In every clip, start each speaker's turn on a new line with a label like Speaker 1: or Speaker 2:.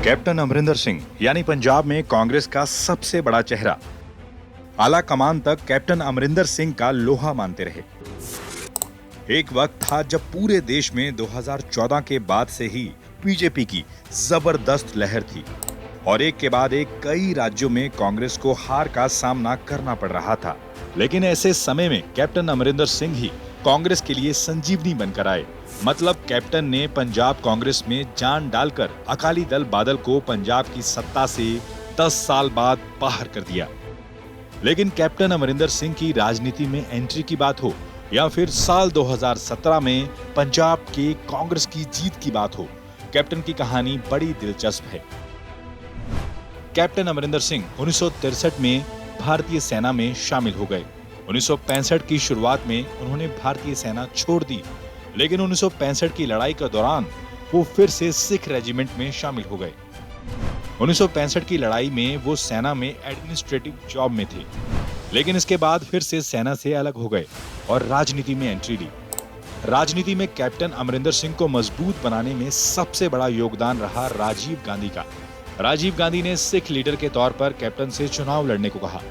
Speaker 1: Captain Amarinder Singh यानी पंजाब में कांग्रेस का सबसे बड़ा चेहरा, आला कमान तक कैप्टन अमरिंदर सिंह का लोहा मानते रहे। एक वक्त था जब पूरे देश में 2014 के बाद से ही बीजेपी की जबरदस्त लहर थी और एक के बाद एक कई राज्यों में कांग्रेस को हार का सामना करना पड़ रहा था। लेकिन ऐसे समय में कैप्टन अमरिंदर सिंह ही कांग्रेस के लिए संजीवनी बनकर आए। मतलब कैप्टन ने पंजाब कांग्रेस में जान डालकर अकाली दल बादल को पंजाब की सत्ता से 10 साल बाद बाहर कर दिया। लेकिन कैप्टन अमरिंदर सिंह की राजनीति में एंट्री की बात हो या फिर साल 2017 में पंजाब के कांग्रेस की जीत की बात हो, कैप्टन की कहानी बड़ी दिलचस्प है। कैप्टन अमरिंदर सिंह 1963 में भारतीय सेना में शामिल हो गए। 1965 की शुरुआत में उन्होंने भारतीय सेना छोड़ दी, लेकिन 1965 की लड़ाई के दौरान वो फिर से सिख रेजिमेंट में शामिल हो गए। 1965 की लड़ाई में वो सेना में एडमिनिस्ट्रेटिव जॉब में थे, लेकिन इसके बाद फिर से सेना से अलग हो गए और राजनीति में एंट्री ली। राजनीति में कैप्टन अमरिंदर सिंह को मजबूत बनाने में सबसे बड़ा योगदान रहा राजीव गांधी का। राजीव गांधी ने सिख लीडर के तौर पर कैप्टन से चुनाव लड़ने को कहा।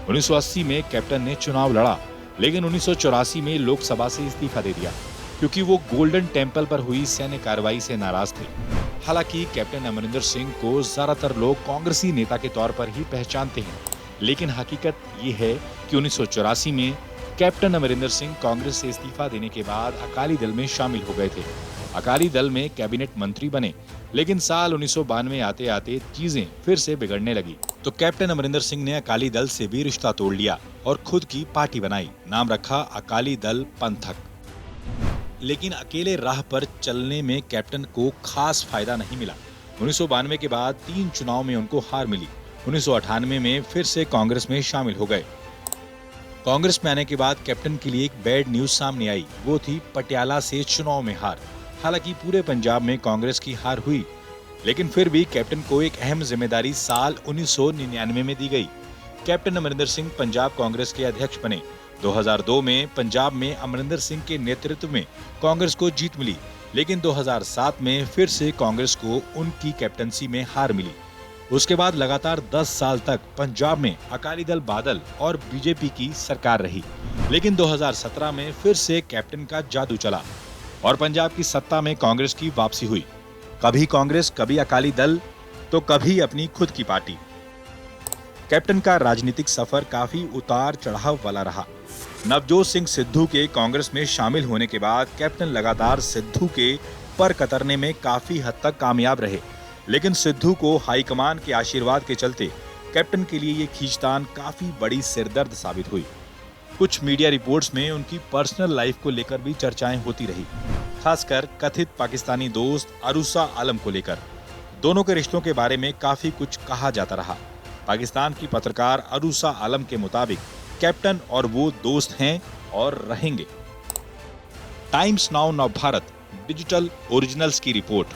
Speaker 1: 1980 में कैप्टन ने चुनाव लड़ा, लेकिन 1984 में लोकसभा से इस्तीफा दे दिया क्योंकि वो गोल्डन टेम्पल पर हुई सैन्य कार्रवाई से नाराज थे। हालांकि कैप्टन अमरिंदर सिंह को ज्यादातर लोग कांग्रेसी नेता के तौर पर ही पहचानते हैं, लेकिन हकीकत ये है कि 1984 में कैप्टन अमरिंदर सिंह कांग्रेस से इस्तीफा देने के बाद अकाली दल में शामिल हो गए थे। अकाली दल में कैबिनेट मंत्री बने, लेकिन साल 1992 आते आते चीजें फिर से बिगड़ने लगी तो कैप्टन अमरिंदर सिंह ने अकाली दल से भी रिश्ता तोड़ लिया और खुद की पार्टी बनाई। नाम रखा अकाली दल पंथक। लेकिन अकेले राह पर चलने में कैप्टन को खास फायदा नहीं मिला। 1992 के बाद 3 चुनाव में उनको हार मिली। 1998 में फिर से कांग्रेस में शामिल हो गए। कांग्रेस में आने के बाद कैप्टन के लिए एक बैड न्यूज सामने आई, वो थी पटियाला से चुनाव में हार। हालांकि पूरे पंजाब में कांग्रेस की हार हुई, लेकिन फिर भी कैप्टन को एक अहम जिम्मेदारी साल 1999 में दी गई। कैप्टन अमरिंदर सिंह पंजाब कांग्रेस के अध्यक्ष बने। 2002 में पंजाब में अमरिंदर सिंह के नेतृत्व में कांग्रेस को जीत मिली, लेकिन 2007 में फिर से कांग्रेस को उनकी कैप्टनसी में हार मिली। उसके बाद लगातार 10 साल तक पंजाब में अकाली दल बादल और बीजेपी की सरकार रही, लेकिन 2017 में फिर से कैप्टन का जादू चला और पंजाब की सत्ता में कांग्रेस की वापसी हुई। कभी कांग्रेस, कभी अकाली दल, तो कभी अपनी खुद की पार्टी। कैप्टन का राजनीतिक सफर काफी उतार चढ़ाव वाला रहा। नवजोत सिंह सिद्धू के कांग्रेस में शामिल होने के बाद कैप्टन लगातार सिद्धू के पर कतरने में काफी हद तक कामयाब रहे, लेकिन सिद्धू को हाईकमान के आशीर्वाद के चलते कैप्टन के लिए ये खींचतान काफी बड़ी सिरदर्द साबित हुई। कुछ मीडिया रिपोर्ट्स में उनकी पर्सनल लाइफ को लेकर भी चर्चाएं होती रही, खासकर कथित पाकिस्तानी दोस्त अरूसा आलम को लेकर। दोनों के रिश्तों के बारे में काफी कुछ कहा जाता रहा। पाकिस्तान की पत्रकार अरूसा आलम के मुताबिक कैप्टन और वो दोस्त हैं और रहेंगे। टाइम्स नाउ नव भारत डिजिटल ओरिजिनल्स की रिपोर्ट।